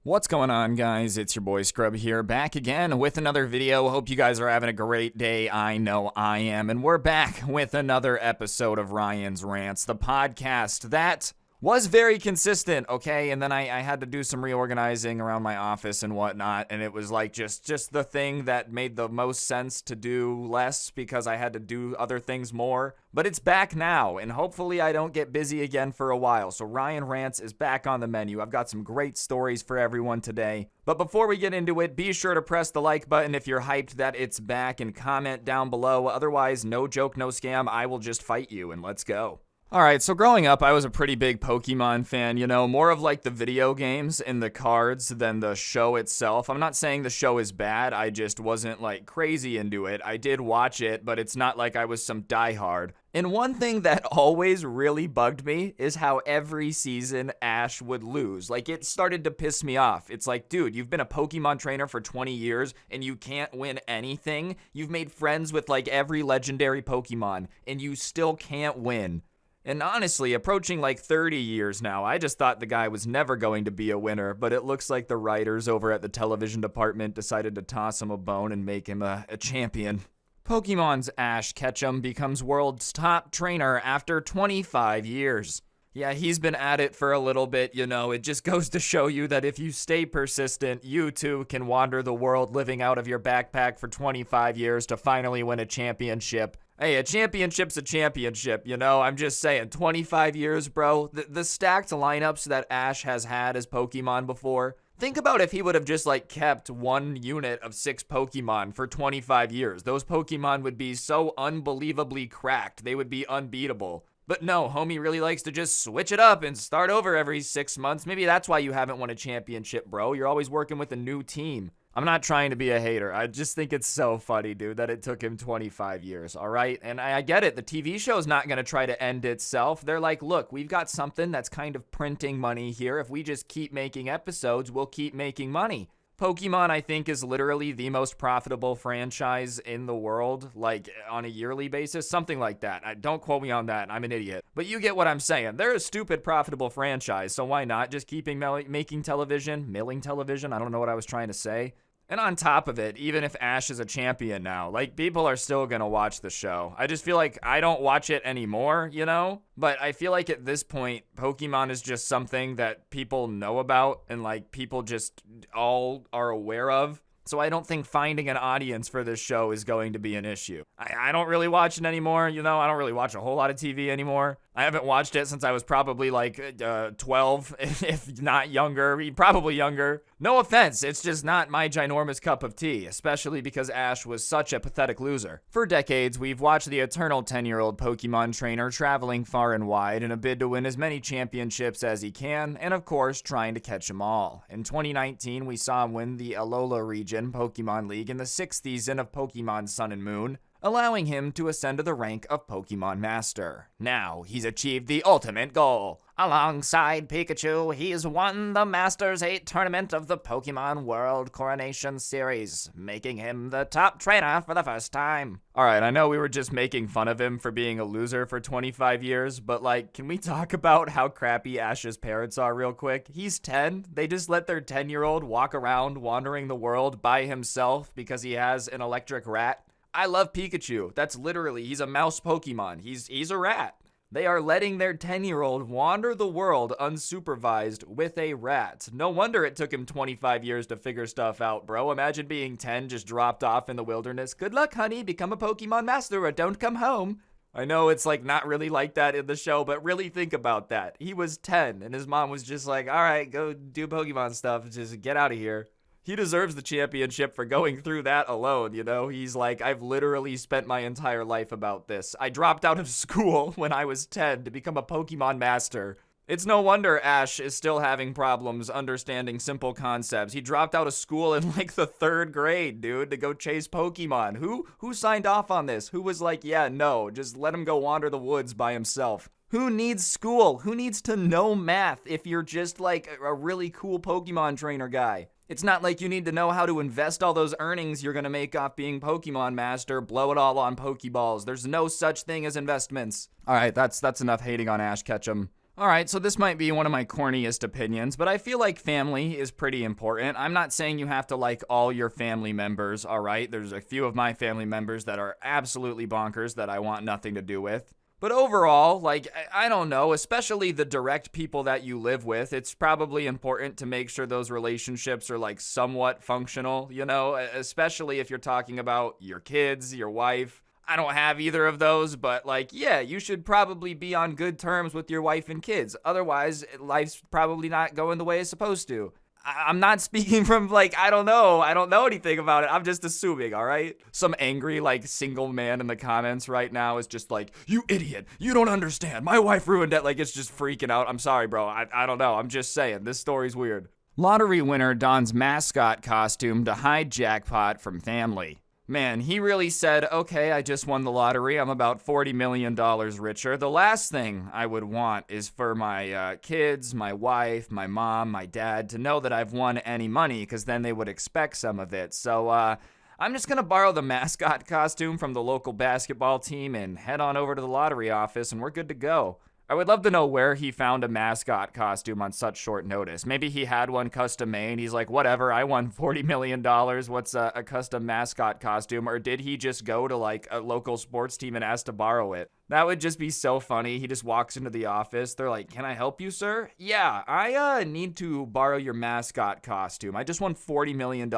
What's going on, guys? It's your boy Scrub here, back again with another video. Hope you guys are having a great day. I know I am. And we're back with another episode of Ryan's Rants, the podcast that was very consistent, okay? And then I had to do some reorganizing around my office and whatnot, and it was like just the thing that made the most sense to do less because I had to do other things more. But it's back now, and hopefully I don't get busy again for a while. So Ryan Rants is back on the menu. I've got some great stories for everyone today. But before we get into it, be sure to press the like button if you're hyped that it's back and comment down below. Otherwise, no joke, no scam, I will just fight you, and let's go. Alright, so growing up, I was a pretty big Pokemon fan, you know, more of like the video games and the cards than the show itself. I'm not saying the show is bad, I just wasn't like crazy into it. I did watch it, but it's not like I was some diehard. And one thing that always really bugged me is how every season Ash would lose. Like, it started to piss me off. It's like, dude, you've been a Pokemon trainer for 20 years and you can't win anything. You've made friends with like every legendary Pokemon and you still can't win. And honestly, approaching like 30 years now, I just thought the guy was never going to be a winner, but it looks like the writers over at the television department decided to toss him a bone and make him a champion. Pokemon's Ash Ketchum becomes world's top trainer after 25 years. Yeah, he's been at it for a little bit, you know. It just goes to show you that if you stay persistent, you too can wander the world living out of your backpack for 25 years to finally win a championship. Hey, a championship's a championship, you know? I'm just saying, 25 years, bro. The stacked lineups that Ash has had as Pokemon before. Think about if he would have just, like, kept one unit of 6 Pokemon for 25 years. Those Pokemon would be so unbelievably cracked. They would be unbeatable. But no, homie really likes to just switch it up and start over every 6 months. Maybe that's why you haven't won a championship, bro. You're always working with a new team. I'm not trying to be a hater. I just think it's so funny, dude, that it took him 25 years, all right? And I get it. The TV show's not going to try to end itself. They're like, look, we've got something that's kind of printing money here. If we just keep making episodes, we'll keep making money. Pokemon, I think, is literally the most profitable franchise in the world, like, on a yearly basis, something like that. Don't quote me on that, I'm an idiot. But you get what I'm saying. They're a stupid profitable franchise, so why not just keeping making television, milling television? I don't know what I was trying to say. And on top of it, even if Ash is a champion now, like, people are still gonna watch the show. I just feel like I don't watch it anymore, you know? But I feel like at this point, Pokemon is just something that people know about and, like, people just all are aware of. So I don't think finding an audience for this show is going to be an issue. I don't really watch it anymore, you know? I don't really watch a whole lot of TV anymore. I haven't watched it since I was probably like 12, if not younger, probably younger. No offense, it's just not my ginormous cup of tea, especially because Ash was such a pathetic loser. For decades, we've watched the eternal 10-year-old Pokemon trainer traveling far and wide in a bid to win as many championships as he can, and of course, trying to catch them all. In 2019, we saw him win the Alola region Pokemon League in the 6th season of Pokemon Sun and Moon, allowing him to ascend to the rank of Pokemon Master. Now, he's achieved the ultimate goal. Alongside Pikachu, he's won the Masters 8 tournament of the Pokemon World Coronation Series, making him the top trainer for the first time. Alright, I know we were just making fun of him for being a loser for 25 years, but like, can we talk about how crappy Ash's parents are real quick? He's 10. They just let their 10-year-old walk around wandering the world by himself because he has an electric rat. I love Pikachu. That's literally, he's a mouse Pokemon. He's a rat. They are letting their 10-year-old wander the world unsupervised with a rat. No wonder it took him 25 years to figure stuff out, bro. Imagine being 10, just dropped off in the wilderness. Good luck, honey. Become a Pokemon Master or don't come home. I know it's like not really like that in the show, but really think about that. He was 10 and his mom was just like, all right, go do Pokemon stuff. Just get out of here. He deserves the championship for going through that alone, you know? He's like, I've literally spent my entire life about this. I dropped out of school when I was 10 to become a Pokemon Master. It's no wonder Ash is still having problems understanding simple concepts. He dropped out of school in like the 3rd grade, dude, to go chase Pokemon. Who signed off on this? Who was like, yeah, no, just let him go wander the woods by himself? Who needs school? Who needs to know math if you're just like a really cool Pokemon trainer guy? It's not like you need to know how to invest all those earnings you're gonna make off being Pokemon Master, blow it all on Pokeballs. There's no such thing as investments. Alright, that's enough hating on Ash Ketchum. Alright, so this might be one of my corniest opinions, but I feel like family is pretty important. I'm not saying you have to like all your family members, alright? There's a few of my family members that are absolutely bonkers that I want nothing to do with. But overall, like, I don't know, especially the direct people that you live with, it's probably important to make sure those relationships are like somewhat functional, you know, especially if you're talking about your kids, your wife. I don't have either of those, but like, yeah, you should probably be on good terms with your wife and kids. Otherwise, life's probably not going the way it's supposed to. I'm not speaking from like, I don't know anything about it. I'm just assuming, all right? Some angry like single man in the comments right now is just like, you idiot, you don't understand. My wife ruined it. Like, it's just freaking out. I'm sorry, bro. I don't know. I'm just saying, this story's weird. Lottery winner dons mascot costume to hide jackpot from family. Man, he really said, okay, I just won the lottery. I'm about $40 million richer. The last thing I would want is for my kids, my wife, my mom, my dad to know that I've won any money, because then they would expect some of it. So I'm just going to borrow the mascot costume from the local basketball team and head on over to the lottery office, and we're good to go. I would love to know where he found a mascot costume on such short notice. Maybe he had one custom made. He's like, whatever, I won $40 million. What's a custom mascot costume? Or did he just go to like a local sports team and ask to borrow it? That would just be so funny. He just walks into the office. They're like, can I help you, sir? Yeah, I need to borrow your mascot costume. I just won $40 million.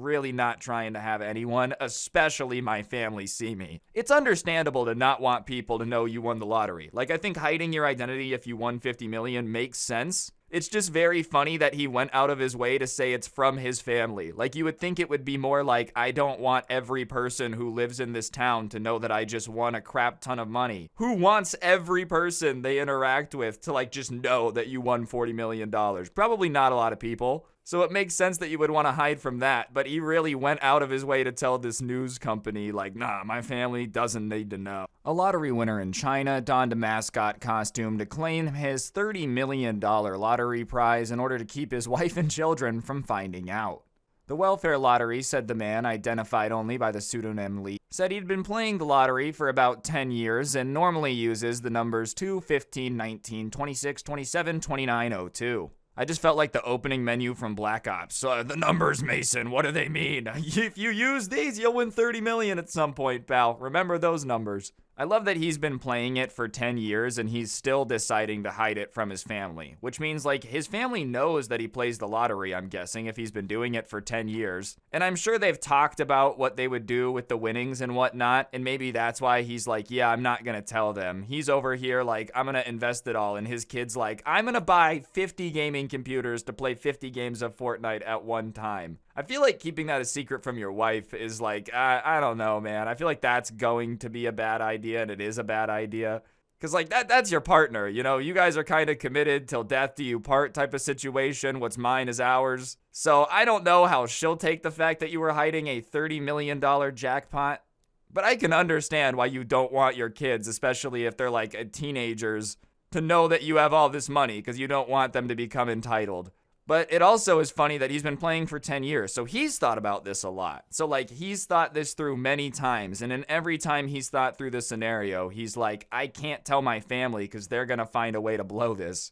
Really not trying to have anyone, especially my family, see me. It's understandable to not want people to know you won the lottery. Like, I think hiding your identity if you won $50 million makes sense. It's just very funny that he went out of his way to say it's from his family. Like, you would think it would be more like, I don't want every person who lives in this town to know that I just won a crap ton of money. Who wants every person they interact with to like just know that you won $40 million? Probably not a lot of people. So it makes sense that you would want to hide from that, but he really went out of his way to tell this news company, like, nah, my family doesn't need to know. A lottery winner in China donned a mascot costume to claim his $30 million lottery prize in order to keep his wife and children from finding out. The welfare lottery, said the man, identified only by the pseudonym Lee, said he'd been playing the lottery for about 10 years and normally uses the numbers 2, 15, 19, 26, 27, 29, 02. I just felt like the opening menu from Black Ops. The numbers, Mason, what do they mean? If you use these, you'll win 30 million at some point, pal. Remember those numbers. I love that he's been playing it for 10 years and he's still deciding to hide it from his family, which means like his family knows that he plays the lottery, I'm guessing, if he's been doing it for 10 years. And I'm sure they've talked about what they would do with the winnings and whatnot, and maybe that's why he's like, yeah, I'm not gonna tell them. He's over here like, I'm gonna invest it all, and his kid's like, I'm gonna buy 50 gaming computers to play 50 games of Fortnite at one time. I feel like keeping that a secret from your wife is like, I don't know, man. I feel like that's going to be a bad idea, and it is a bad idea. Because, like, that's your partner, you know? You guys are kind of committed till death do you part type of situation. What's mine is ours. So I don't know how she'll take the fact that you were hiding a $30 million jackpot. But I can understand why you don't want your kids, especially if they're, like, teenagers, to know that you have all this money, because you don't want them to become entitled. But it also is funny that he's been playing for 10 years, so he's thought about this a lot. So, like, he's thought this through many times, and in every time he's thought through this scenario, he's like, I can't tell my family because they're going to find a way to blow this.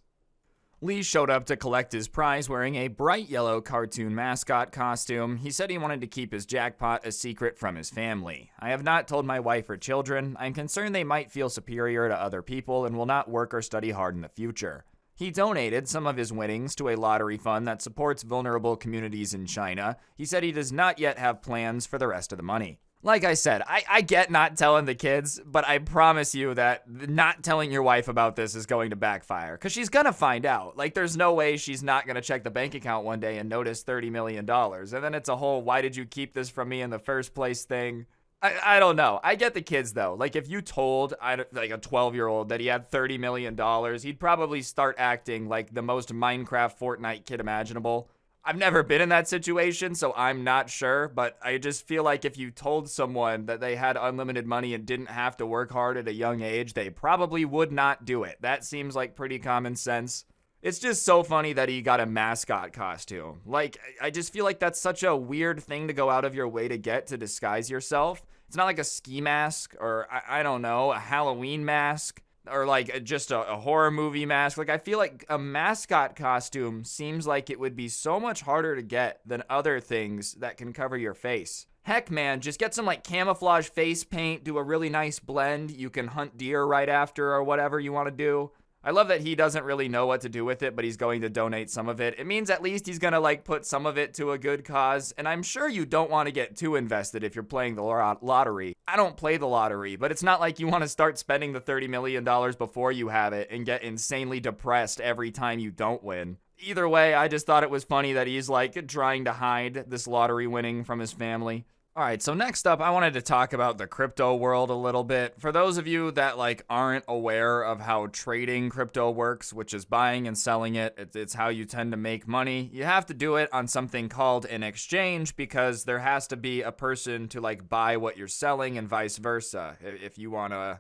Lee showed up to collect his prize wearing a bright yellow cartoon mascot costume. He said he wanted to keep his jackpot a secret from his family. I have not told my wife or children. I'm concerned they might feel superior to other people and will not work or study hard in the future. He donated some of his winnings to a lottery fund that supports vulnerable communities in China. He said he does not yet have plans for the rest of the money. Like I said, I get not telling the kids, but I promise you that not telling your wife about this is going to backfire. Because she's going to find out. Like, there's no way she's not going to check the bank account one day and notice $30 million. And then it's a whole, why did you keep this from me in the first place thing. I don't know. I get the kids, though. Like, if you told like a 12-year-old that he had $30 million, he'd probably start acting like the most Minecraft Fortnite kid imaginable. I've never been in that situation, so I'm not sure, but I just feel like if you told someone that they had unlimited money and didn't have to work hard at a young age, they probably would not do it. That seems like pretty common sense. It's just so funny that he got a mascot costume. Like, I just feel like that's such a weird thing to go out of your way to get to disguise yourself. It's not like a ski mask or, I don't know, a Halloween mask. or like just a horror movie mask. Like I feel like a mascot costume seems like it would be so much harder to get than other things that can cover your face. Heck man, just get some like camouflage face paint, do a really nice blend. You can hunt deer right after or whatever you want to do. I love that he doesn't really know what to do with it, but he's going to donate some of it. It means at least he's going to like put some of it to a good cause. And I'm sure you don't want to get too invested if you're playing the lottery. I don't play the lottery, but it's not like you want to start spending the $30 million before you have it and get insanely depressed every time you don't win. Either way, I just thought it was funny that he's like trying to hide this lottery winning from his family. All right, so next up, I wanted to talk about the crypto world a little bit. For those of you that like aren't aware of how trading crypto works, which is buying and selling it, it's how you tend to make money. You have to do it on something called an exchange because there has to be a person to like buy what you're selling and vice versa. If you want to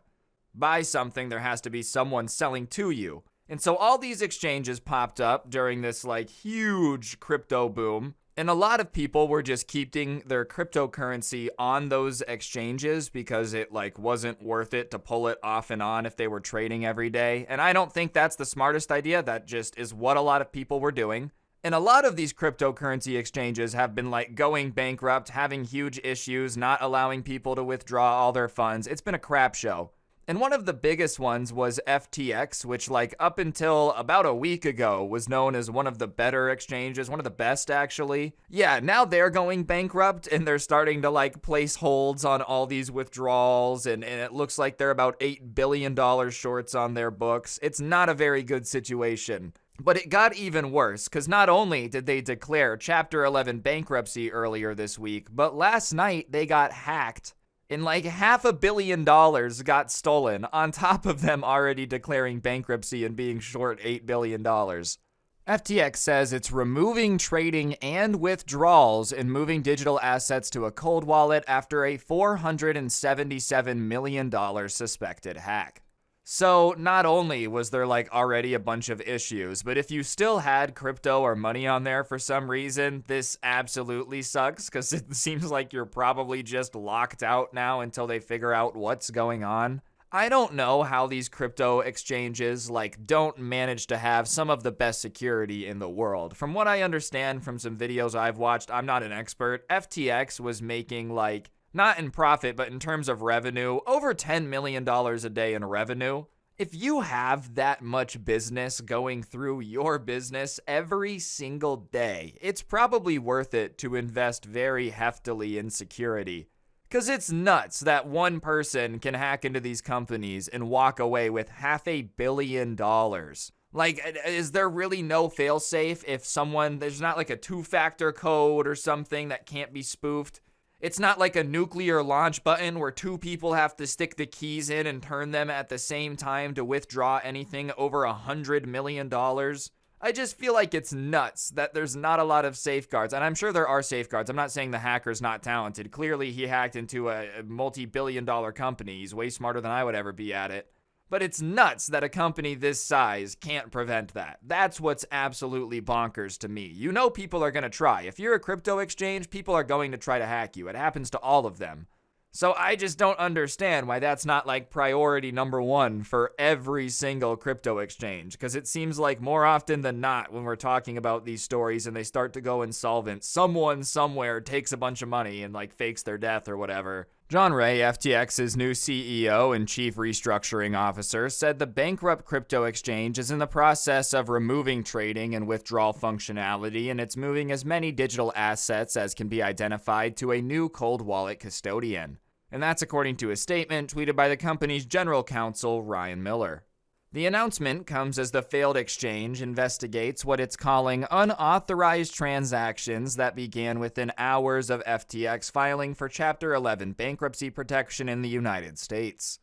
buy something, there has to be someone selling to you. And so all these exchanges popped up during this like huge crypto boom. And a lot of people were just keeping their cryptocurrency on those exchanges because it like wasn't worth it to pull it off and on if they were trading every day. And I don't think that's the smartest idea. That just is what a lot of people were doing. And a lot of these cryptocurrency exchanges have been like going bankrupt, having huge issues, not allowing people to withdraw all their funds. It's been a crap show. And one of the biggest ones was FTX, which like up until about a week ago was known as one of the better exchanges, one of the best actually. Yeah, now they're going bankrupt and they're starting to like place holds on all these withdrawals and it looks like they're about $8 billion shorts on their books. It's not a very good situation. But it got even worse, because not only did they declare Chapter 11 bankruptcy earlier this week, but last night they got hacked. And like $500 million got stolen on top of them already declaring bankruptcy and being short $8 billion. FTX says it's removing trading and withdrawals and moving digital assets to a cold wallet after a $477 million suspected hack. So not only was there like already a bunch of issues, but if you still had crypto or money on there for some reason, this absolutely sucks because it seems like you're probably just locked out now until they figure out what's going on. I don't know how these crypto exchanges like don't manage to have some of the best security in the world. From what I understand from some videos I've watched, I'm not an expert, FTX was making like not in profit, but in terms of revenue, over $10 million a day in revenue. If you have that much business going through your business every single day, it's probably worth it to invest very heftily in security. Because it's nuts that one person can hack into these companies and walk away with $500 million. Like, is there really no failsafe if there's not like a two-factor code or something that can't be spoofed? It's not like a nuclear launch button where two people have to stick the keys in and turn them at the same time to withdraw anything over $100 million. I just feel like it's nuts that there's not a lot of safeguards. And I'm sure there are safeguards. I'm not saying the hacker's not talented. Clearly, he hacked into a multi-billion-dollar company. He's way smarter than I would ever be at it. But it's nuts that a company this size can't prevent that. That's what's absolutely bonkers to me. You know people are going to try. If you're a crypto exchange, people are going to try to hack you. It happens to all of them. So I just don't understand why that's not like priority number one for every single crypto exchange. Because it seems like more often than not when we're talking about these stories and they start to go insolvent, someone somewhere takes a bunch of money and like fakes their death or whatever. John Ray, FTX's new CEO and chief restructuring officer, said the bankrupt crypto exchange is in the process of removing trading and withdrawal functionality, and it's moving as many digital assets as can be identified to a new cold wallet custodian. And that's according to a statement tweeted by the company's general counsel, Ryan Miller. The announcement comes as the failed exchange investigates what it's calling unauthorized transactions that began within hours of FTX filing for Chapter 11 bankruptcy protection in the United States.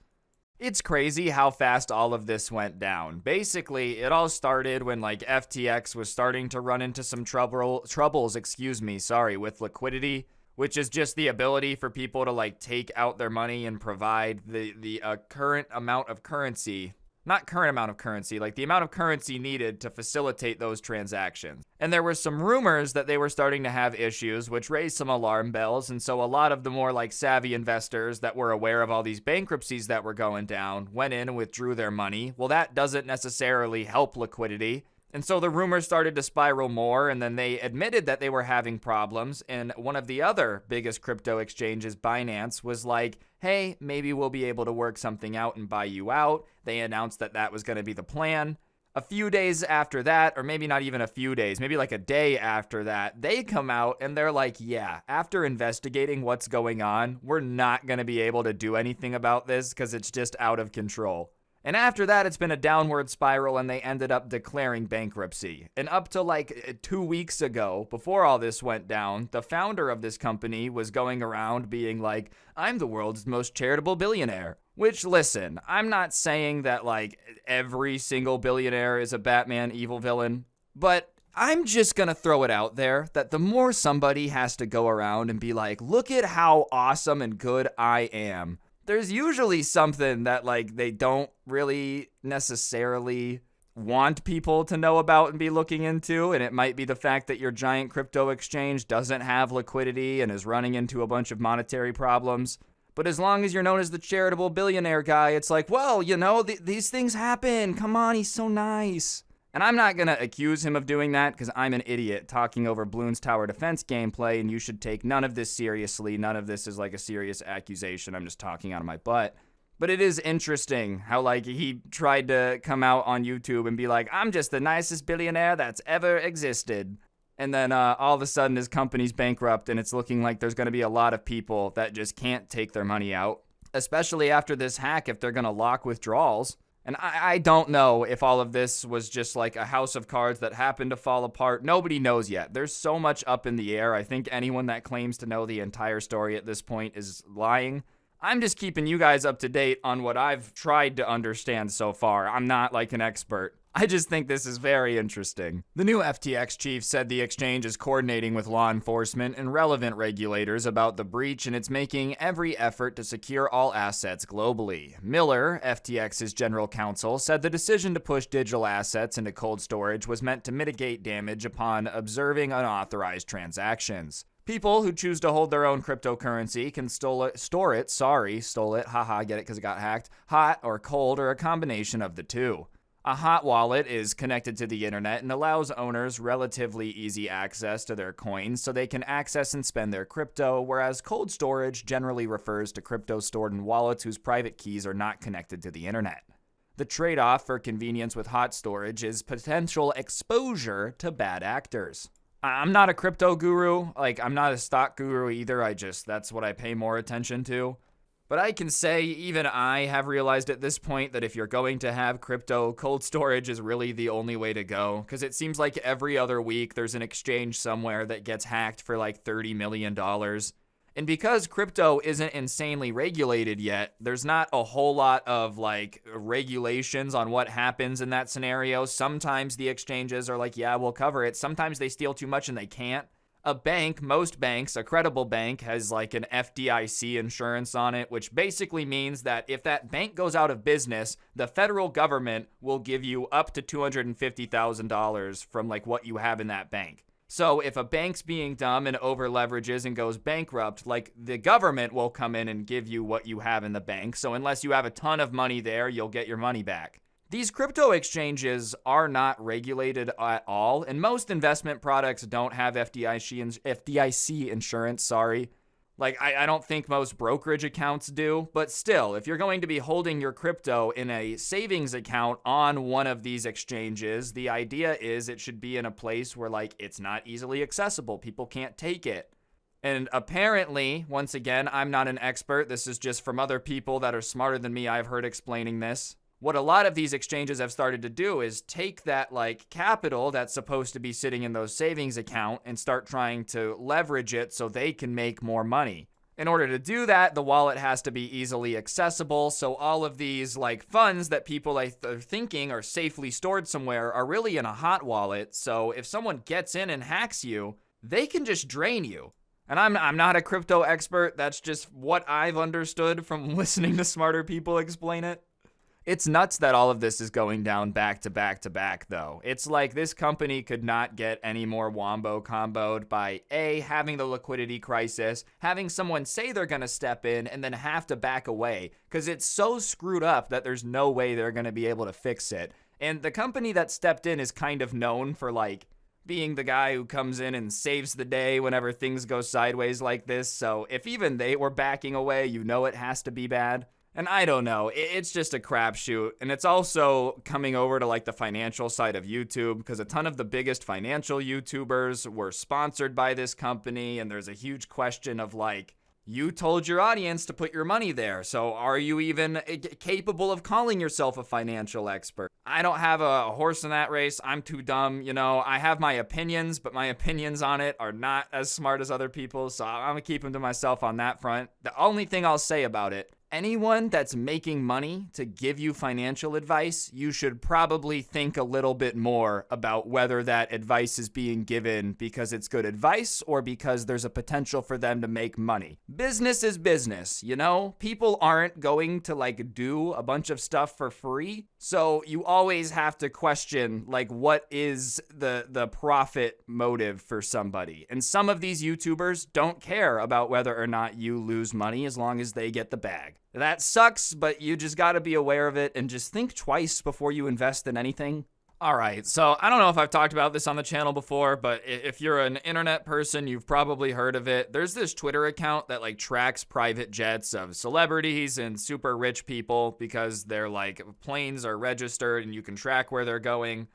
It's crazy how fast all of this went down. Basically, it all started when FTX was starting to run into some troubles with liquidity, which is just the ability for people to take out their money and provide the current amount of currency Not current amount of currency, like the amount of currency needed to facilitate those transactions. And there were some rumors that they were starting to have issues, which raised some alarm bells. And so a lot of the more like savvy investors that were aware of all these bankruptcies that were going down went in and withdrew their money. Well, that doesn't necessarily help liquidity. And so the rumors started to spiral more, and then they admitted that they were having problems. And one of the other biggest crypto exchanges, Binance, was like, hey, maybe we'll be able to work something out and buy you out. They announced that that was going to be the plan. A few days after that, or maybe not even a few days, maybe like a day after that, they come out and they're like, yeah, after investigating what's going on, we're not going to be able to do anything about this because it's just out of control. And after that, it's been a downward spiral, and they ended up declaring bankruptcy. And up to like 2 weeks ago, before all this went down, the founder of this company was going around being like, I'm the world's most charitable billionaire. Which, listen, I'm not saying that like every single billionaire is a Batman evil villain, but I'm just gonna throw it out there that the more somebody has to go around and be like, look at how awesome and good I am, there's usually something that like they don't really necessarily want people to know about and be looking into, and it might be the fact that your giant crypto exchange doesn't have liquidity and is running into a bunch of monetary problems. But as long as you're known as the charitable billionaire guy, it's like, well, you know, these things happen. Come on, he's so nice. And I'm not going to accuse him of doing that because I'm an idiot talking over Bloons Tower Defense gameplay, and you should take none of this seriously. None of this is like a serious accusation. I'm just talking out of my butt. But it is interesting how like he tried to come out on YouTube and be like, I'm just the nicest billionaire that's ever existed. And then all of a sudden his company's bankrupt, and it's looking like there's going to be a lot of people that just can't take their money out, especially after this hack if they're going to lock withdrawals. And I don't know if all of this was just like a house of cards that happened to fall apart. Nobody knows yet. There's so much up in the air. I think anyone that claims to know the entire story at this point is lying. I'm just keeping you guys up to date on what I've tried to understand so far. I'm not like an expert. I just think this is very interesting. The new FTX chief said the exchange is coordinating with law enforcement and relevant regulators about the breach, and it's making every effort to secure all assets globally. Miller, FTX's general counsel, said the decision to push digital assets into cold storage was meant to mitigate damage upon observing unauthorized transactions. People who choose to hold their own cryptocurrency can stole it, haha, get it because it got hacked, hot or cold, or a combination of the two. A hot wallet is connected to the internet and allows owners relatively easy access to their coins so they can access and spend their crypto, whereas cold storage generally refers to crypto stored in wallets whose private keys are not connected to the internet. The trade-off for convenience with hot storage is potential exposure to bad actors. I'm not a crypto guru, I'm not a stock guru either, that's what I pay more attention to. But I can say even I have realized at this point that if you're going to have crypto, cold storage is really the only way to go. Because it seems like every other week there's an exchange somewhere that gets hacked for like $30 million. And because crypto isn't insanely regulated yet, there's not a whole lot of like regulations on what happens in that scenario. Sometimes the exchanges are like, yeah, we'll cover it. Sometimes they steal too much and they can't. A bank, most banks, a credible bank has like an FDIC insurance on it, which basically means that if that bank goes out of business, the federal government will give you up to $250,000 from like what you have in that bank. So if a bank's being dumb and over leverages and goes bankrupt, like the government will come in and give you what you have in the bank. So unless you have a ton of money there, you'll get your money back. These crypto exchanges are not regulated at all, and most investment products don't have FDIC insurance, Like, I don't think most brokerage accounts do, but still, if you're going to be holding your crypto in a savings account on one of these exchanges, the idea is it should be in a place where, like, it's not easily accessible. People can't take it. And apparently, once again, I'm not an expert. This is just from other people that are smarter than me I've heard explaining this. What a lot of these exchanges have started to do is take that like capital that's supposed to be sitting in those savings account and start trying to leverage it so they can make more money. In order to do that, the wallet has to be easily accessible. So all of these like funds that people are thinking are safely stored somewhere are really in a hot wallet. So if someone gets in and hacks you, they can just drain you. And I'm not a crypto expert. That's just what I've understood from listening to smarter people explain it. It's nuts that all of this is going down back to back to back, though. It's like this company could not get any more wombo comboed by A, having the liquidity crisis, having someone say they're going to step in and then have to back away, because it's so screwed up that there's no way they're going to be able to fix it. And the company that stepped in is kind of known for, like, being the guy who comes in and saves the day whenever things go sideways like this. So if even they were backing away, you know it has to be bad. And I don't know, it's just a crapshoot. And it's also coming over to like the financial side of YouTube, because a ton of the biggest financial YouTubers were sponsored by this company. And there's a huge question of like, you told your audience to put your money there, so are you even capable of calling yourself a financial expert? I don't have a horse in that race. I'm too dumb. You know, I have my opinions, but my opinions on it are not as smart as other people's, so I'm gonna keep them to myself on that front. The only thing I'll say about it, anyone that's making money to give you financial advice, you should probably think a little bit more about whether that advice is being given because it's good advice or because there's a potential for them to make money. Business is business, you know? People aren't going to like do a bunch of stuff for free. So you always have to question like what is the profit motive for somebody. And some of these YouTubers don't care about whether or not you lose money as long as they get the bag. That sucks, but you just gotta be aware of it and just think twice before you invest in anything. Alright, so I don't know if I've talked about this on the channel before, but if you're an internet person, you've probably heard of it. There's this Twitter account that like tracks private jets of celebrities and super rich people because their like planes are registered and you can track where they're going.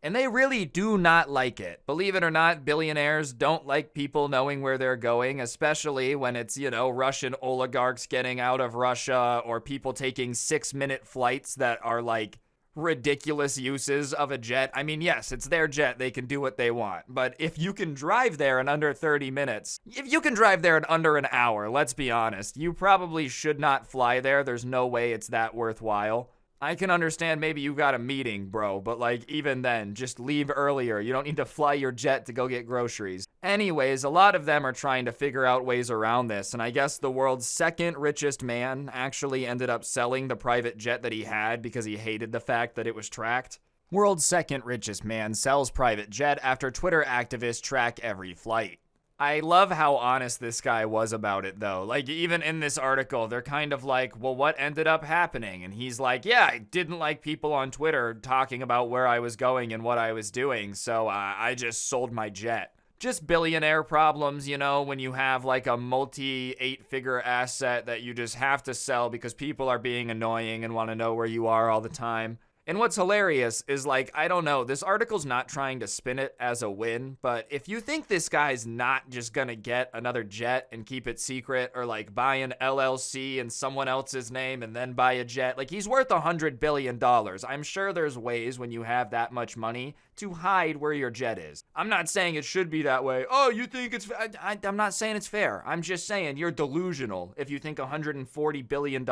And they really do not like it. Believe it or not, billionaires don't like people knowing where they're going, especially when it's, you know, Russian oligarchs getting out of Russia or people taking 6-minute flights that are like ridiculous uses of a jet. I mean, yes, it's their jet. They can do what they want. But if you can drive there in under 30 minutes, if you can drive there in under an hour, let's be honest, you probably should not fly there. There's no way it's that worthwhile. I can understand maybe you got a meeting, bro, but like even then, just leave earlier. You don't need to fly your jet to go get groceries. Anyways, a lot of them are trying to figure out ways around this, and I guess the world's second richest man actually ended up selling the private jet that he had because he hated the fact that it was tracked. World's second richest man sells private jet after Twitter activists track every flight. I love how honest this guy was about it, though. Like, even in this article, they're kind of like, well, what ended up happening? And he's like, yeah, I didn't like people on Twitter talking about where I was going and what I was doing, so I just sold my jet. Just billionaire problems, you know, when you have like a multi-8-figure asset that you just have to sell because people are being annoying and want to know where you are all the time. And what's hilarious is, like, I don't know, this article's not trying to spin it as a win, but if you think this guy's not just gonna get another jet and keep it secret, or, like, buy an LLC in someone else's name and then buy a jet, like, he's worth $100 billion. I'm sure there's ways when you have that much money to hide where your jet is. I'm not saying it should be that way. Oh, you think it's... I'm not saying it's fair. I'm just saying you're delusional if you think $140 billion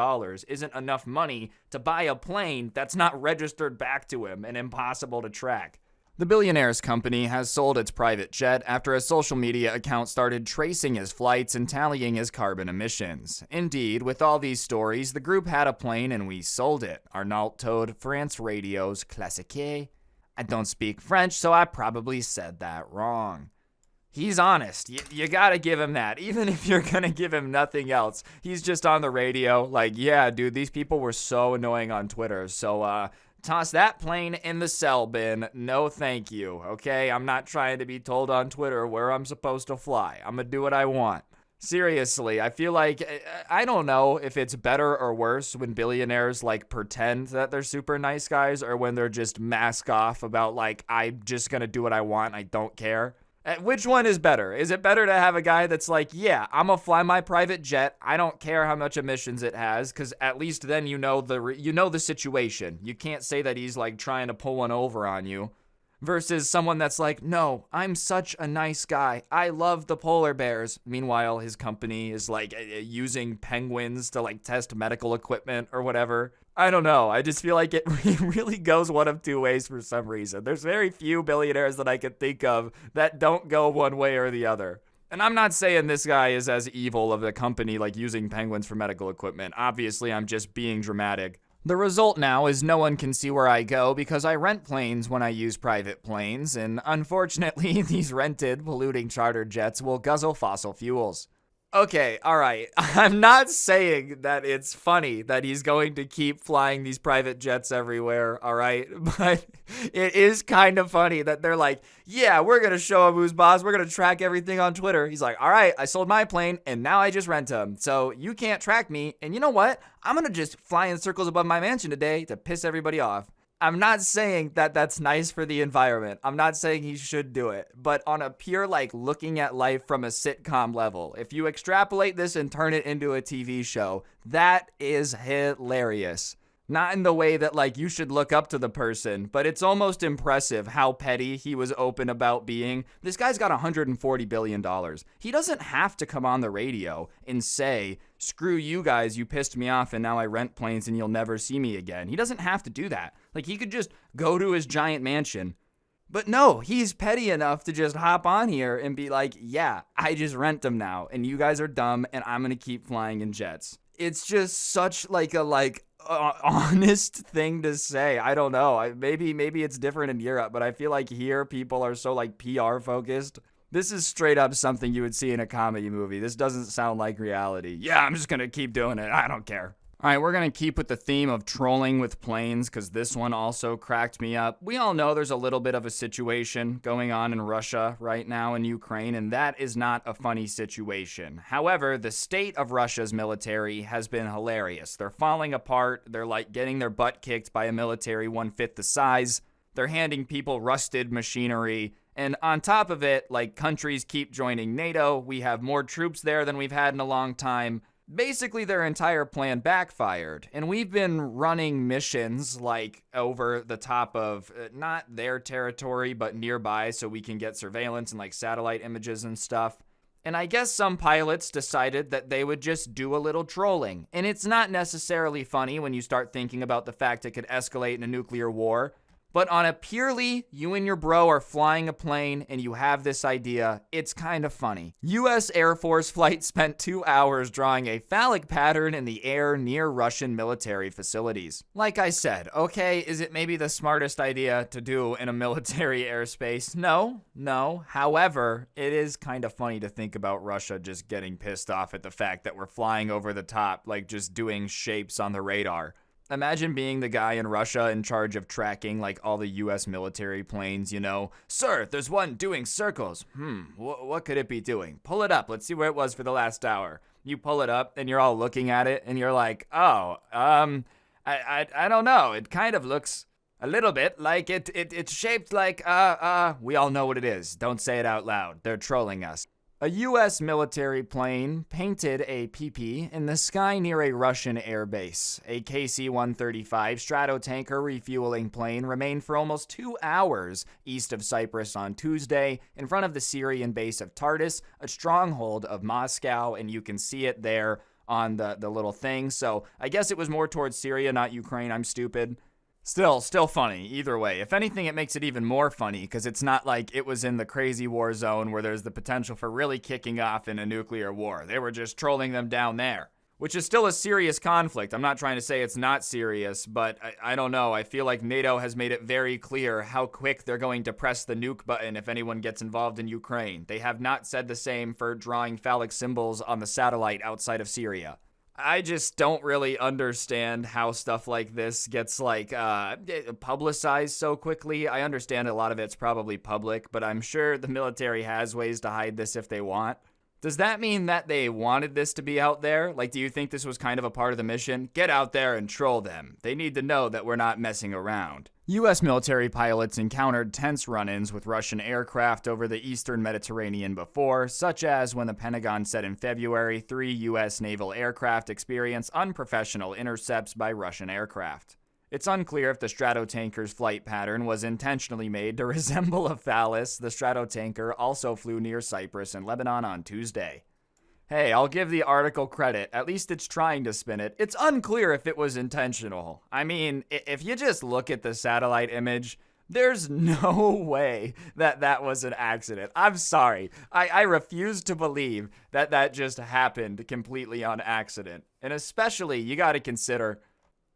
isn't enough money to buy a plane that's not registered back to him and impossible to track. The billionaire's company has sold its private jet after a social media account started tracing his flights and tallying his carbon emissions. Indeed, with all these stories, the group had a plane and we sold it, Arnault told France Radio's Classique. I don't speak French, so I probably said that wrong. He's honest. You gotta give him that. Even if you're gonna give him nothing else, he's just on the radio like, yeah, dude, these people were so annoying on Twitter, so toss that plane in the sell bin. No thank you, okay? I'm not trying to be told on Twitter where I'm supposed to fly. I'm gonna do what I want. Seriously, I feel like, I don't know if it's better or worse when billionaires, like, pretend that they're super nice guys or when they're just mask off about, like, I'm just gonna do what I want, I don't care. Which one is better? Is it better to have a guy that's like, yeah, I'm gonna fly my private jet, I don't care how much emissions it has, because at least then you know the situation. You can't say that he's, like, trying to pull one over on you. Versus someone that's like, no, I'm such a nice guy. I love the polar bears. Meanwhile, his company is like using penguins to like test medical equipment or whatever. I don't know. I just feel like it really goes one of two ways for some reason. There's very few billionaires that I could think of that don't go one way or the other. And I'm not saying this guy is as evil of a company like using penguins for medical equipment. Obviously, I'm just being dramatic. The result now is no one can see where I go because I rent planes when I use private planes, and unfortunately, these rented, polluting charter jets will guzzle fossil fuels. Okay, alright. I'm not saying that it's funny that he's going to keep flying these private jets everywhere, alright? But it is kind of funny that they're like, yeah, we're gonna show him who's boss, we're gonna track everything on Twitter. He's like, alright, I sold my plane, and now I just rent them. So you can't track me, and you know what? I'm gonna just fly in circles above my mansion today to piss everybody off. I'm not saying that that's nice for the environment. I'm not saying he should do it. But on a pure, like, looking at life from a sitcom level, if you extrapolate this and turn it into a TV show, that is hilarious. Not in the way that, like, you should look up to the person, but it's almost impressive how petty he was open about being. This guy's got $140 billion. He doesn't have to come on the radio and say, screw you guys, you pissed me off and now I rent planes and you'll never see me again. He doesn't have to do that. Like, he could just go to his giant mansion. But no, he's petty enough to just hop on here and be like, yeah, I just rent them now and you guys are dumb and I'm going to keep flying in jets. It's just such like a honest thing to say. I don't know. Maybe it's different in Europe, but I feel like here people are so like PR focused. This is straight up something you would see in a comedy movie. This doesn't sound like reality. Yeah, I'm just going to keep doing it. I don't care. All right, we're going to keep with the theme of trolling with planes because this one also cracked me up. We all know there's a little bit of a situation going on in Russia right now in Ukraine, and that is not a funny situation. However, the state of Russia's military has been hilarious. They're falling apart. They're like getting their butt kicked by a military 1/5 the size. They're handing people rusted machinery. And on top of it, like, countries keep joining NATO. We have more troops there than we've had in a long time. Basically, their entire plan backfired, and we've been running missions, like, over the top of not their territory, but nearby, so we can get surveillance and, like, satellite images and stuff. And I guess some pilots decided that they would just do a little trolling. And it's not necessarily funny when you start thinking about the fact it could escalate in a nuclear war. But on a purely, you and your bro are flying a plane and you have this idea, it's kind of funny. U.S. Air Force flight spent 2 hours drawing a phallic pattern in the air near Russian military facilities. Like I said, okay, is it maybe the smartest idea to do in a military airspace? No. However, it is kind of funny to think about Russia just getting pissed off at the fact that we're flying over the top, like just doing shapes on the radar. Imagine being the guy in Russia in charge of tracking, like, all the U.S. military planes, you know. Sir, there's one doing circles. What could it be doing? Pull it up. Let's see where it was for the last hour. You pull it up, and you're all looking at it, and you're like, I don't know. It kind of looks a little bit like it's shaped like, we all know what it is. Don't say it out loud. They're trolling us. A U.S. military plane painted a PP in the sky near a Russian air base. A KC-135 Stratotanker refueling plane remained for almost 2 hours east of Cyprus on Tuesday, in front of the Syrian base of Tartus, a stronghold of Moscow, and you can see it there on the little thing. So I guess it was more towards Syria, not Ukraine. I'm stupid. Still funny, either way. If anything, it makes it even more funny, because it's not like it was in the crazy war zone where there's the potential for really kicking off in a nuclear war. They were just trolling them down there, which is still a serious conflict. I'm not trying to say it's not serious, but I don't know. I feel like NATO has made it very clear how quick they're going to press the nuke button if anyone gets involved in Ukraine. They have not said the same for drawing phallic symbols on the satellite outside of Syria. I just don't really understand how stuff like this gets, like, publicized so quickly. I understand a lot of it's probably public, but I'm sure the military has ways to hide this if they want. Does that mean that they wanted this to be out there? Like, do you think this was kind of a part of the mission? Get out there and troll them. They need to know that we're not messing around. U.S. military pilots encountered tense run-ins with Russian aircraft over the eastern Mediterranean before, such as when the Pentagon said in February 3 U.S. naval aircraft experienced unprofessional intercepts by Russian aircraft. It's unclear if the Stratotanker's flight pattern was intentionally made to resemble a phallus. The Stratotanker also flew near Cyprus and Lebanon on Tuesday. Hey, I'll give the article credit. At least it's trying to spin it. It's unclear if it was intentional. I mean, if you just look at the satellite image, there's no way that was an accident. I'm sorry. I refuse to believe that just happened completely on accident. And especially, you got to consider,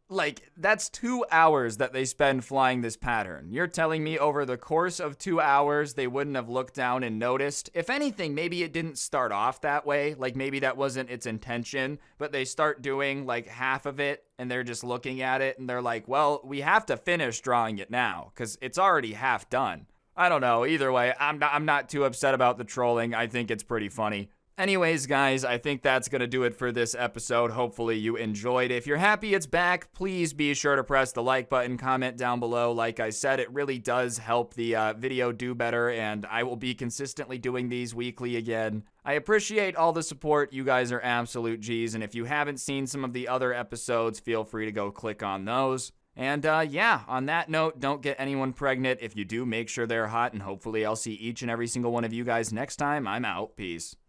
Like, that's 2 hours that they spend flying this pattern. You're telling me over the course of 2 hours, they wouldn't have looked down and noticed? If anything, maybe it didn't start off that way. Like, maybe that wasn't its intention, but they start doing like half of it and they're just looking at it and they're like, well, we have to finish drawing it now because it's already half done. I don't know. Either way, I'm not too upset about the trolling. I think it's pretty funny. Anyways, guys, I think that's going to do it for this episode. Hopefully you enjoyed. If you're happy it's back, please be sure to press the like button, comment down below. Like I said, it really does help the video do better, and I will be consistently doing these weekly again. I appreciate all the support. You guys are absolute G's, and if you haven't seen some of the other episodes, feel free to go click on those. And yeah, on that note, don't get anyone pregnant. If you do, make sure they're hot, and hopefully I'll see each and every single one of you guys next time. I'm out. Peace.